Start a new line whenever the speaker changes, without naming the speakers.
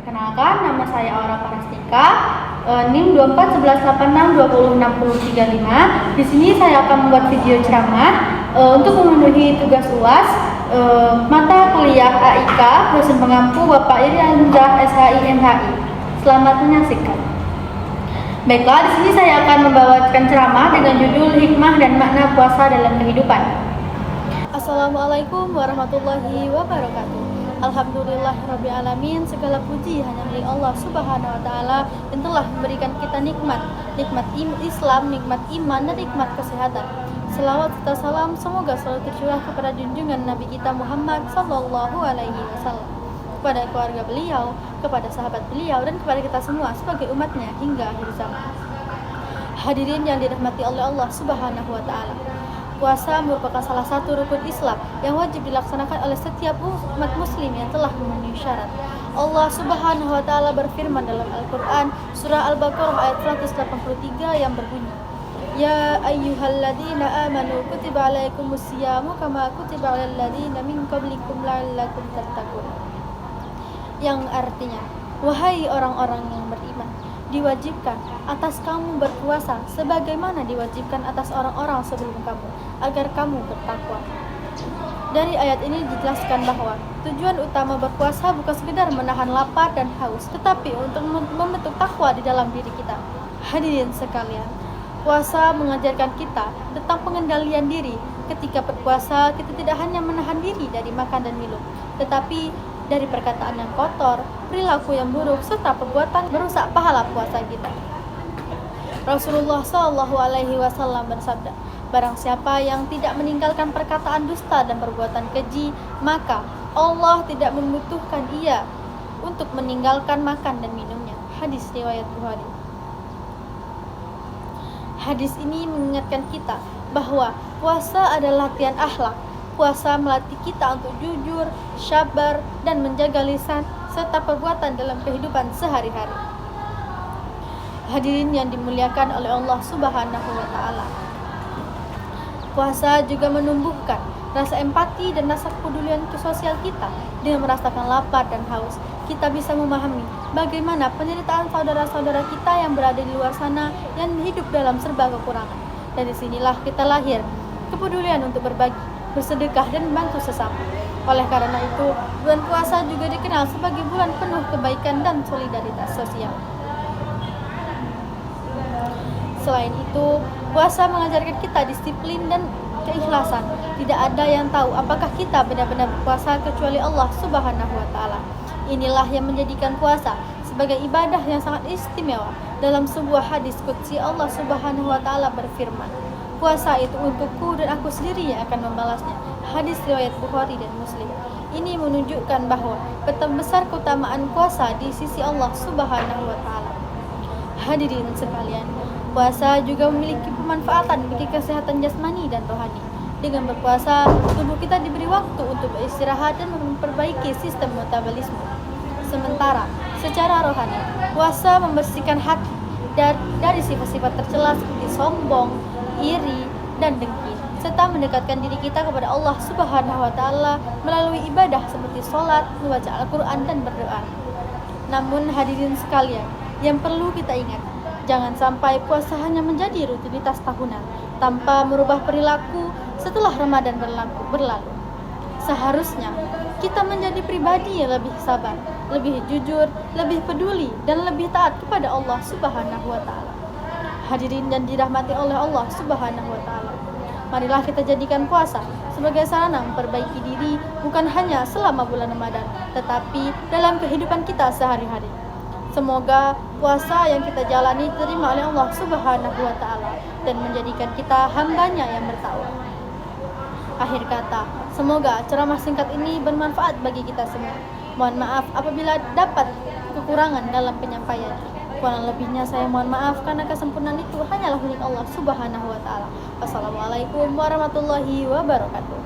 Perkenalkan, nama saya Aura Parastika, NIM 241186206035. Di sini saya akan membuat video ceramah untuk memenuhi tugas UAS mata kuliah AIK dosen pengampu Bapak Iriansyah SHI MHI. Selamat menyaksikan. Baiklah, di sini saya akan membawakan ceramah dengan judul Hikmah dan Makna Puasa dalam Kehidupan. Assalamualaikum warahmatullahi wabarakatuh. Alhamdulillahirabbil alamin, segala puji hanya milik Allah Subhanahu wa taala yang telah memberikan kita nikmat Islam, nikmat iman dan nikmat kesehatan. Selawat serta salam semoga selalu tercurah kepada junjungan Nabi kita Muhammad sallallahu alaihi wasallam, kepada keluarga beliau, kepada sahabat beliau dan kepada kita semua sebagai umatnya hingga akhir zaman. Hadirin yang dirahmati oleh Allah Subhanahu wa taala. Puasa merupakan salah satu rukun Islam yang wajib dilaksanakan oleh setiap umat muslim yang telah memenuhi syarat. Allah Subhanahu wa taala berfirman dalam Al-Qur'an surah Al-Baqarah ayat 183 yang berbunyi, Ya ayyuhalladzina amanu kutiba alaikumusyiyamu kama kutiba alal ladzina min qablikum la'allakum tattaqun. Yang artinya, wahai orang-orang yang beriman, diwajibkan atas kamu berpuasa sebagaimana diwajibkan atas orang-orang sebelum kamu agar kamu bertakwa. Dari ayat ini dijelaskan bahwa tujuan utama berpuasa bukan sekedar menahan lapar dan haus, tetapi untuk membentuk takwa di dalam diri kita. Hadirin sekalian, puasa mengajarkan kita tentang pengendalian diri. Ketika berpuasa, kita tidak hanya menahan diri dari makan dan minum, tetapi dari perkataan yang kotor, perilaku yang buruk, serta perbuatan merusak pahala puasa kita. Rasulullah Shallallahu Alaihi Wasallam bersabda, barang siapa yang tidak meninggalkan perkataan dusta dan perbuatan keji, maka Allah tidak membutuhkan ia untuk meninggalkan makan dan minumnya. Hadis riwayat Bukhari. Hadis ini mengingatkan kita bahwa puasa adalah latihan akhlak. Puasa melatih kita untuk jujur, sabar, dan menjaga lisan serta perbuatan dalam kehidupan sehari-hari. Hadirin yang dimuliakan oleh Allah Subhanahu wa taala. Puasa juga menumbuhkan rasa empati dan rasa kepedulian ke sosial kita. Dengan merasakan lapar dan haus, kita bisa memahami bagaimana penderitaan saudara-saudara kita yang berada di luar sana yang hidup dalam serba kekurangan. Dari sinilah kita lahir kepedulian untuk berbagi, bersedekah dan membantu sesama. Oleh karena itu, bulan puasa juga dikenal sebagai bulan penuh kebaikan dan solidaritas sosial. Selain itu, puasa mengajarkan kita disiplin dan keikhlasan. Tidak ada yang tahu apakah kita benar-benar berpuasa kecuali Allah Subhanahu wa taala. Inilah yang menjadikan puasa sebagai ibadah yang sangat istimewa. Dalam sebuah hadis qudsi Allah Subhanahu wa taala berfirman, puasa itu untukku dan aku sendiri yang akan membalasnya. Hadis riwayat Bukhari dan Muslim. Ini menunjukkan bahwa betapa besar keutamaan puasa di sisi Allah Subhanahu wa taala. Hadirin sekalian, puasa juga memiliki pemanfaatan bagi kesehatan jasmani dan rohani. Dengan berpuasa, tubuh kita diberi waktu untuk beristirahat dan memperbaiki sistem metabolisme. Sementara secara rohani, puasa membersihkan hati dari sifat-sifat tercela seperti sombong, iri, dan dengki, serta mendekatkan diri kita kepada Allah Subhanahu wa taala melalui ibadah seperti sholat, membaca Al-Qur'an dan berdoa. Namun hadirin sekalian, yang perlu kita ingat, jangan sampai puasa hanya menjadi rutinitas tahunan tanpa merubah perilaku setelah Ramadan berlalu. Seharusnya kita menjadi pribadi yang lebih sabar, lebih jujur, lebih peduli, dan lebih taat kepada Allah Subhanahu wa taala. Hadirin dan dirahmati oleh Allah Subhanahu wa taala. Marilah kita jadikan puasa sebagai sarana memperbaiki diri bukan hanya selama bulan Ramadan, tetapi dalam kehidupan kita sehari-hari. Semoga puasa yang kita jalani diterima oleh Allah Subhanahu wa taala dan menjadikan kita hambanya yang bertakwa. Akhir kata, semoga ceramah singkat ini bermanfaat bagi kita semua. Mohon maaf apabila dapat kekurangan dalam penyampaian. Kurang lebihnya saya mohon maaf karena kesempurnaan itu hanyalah milik Allah Subhanahu wa taala. Wassalamualaikum warahmatullahi wabarakatuh.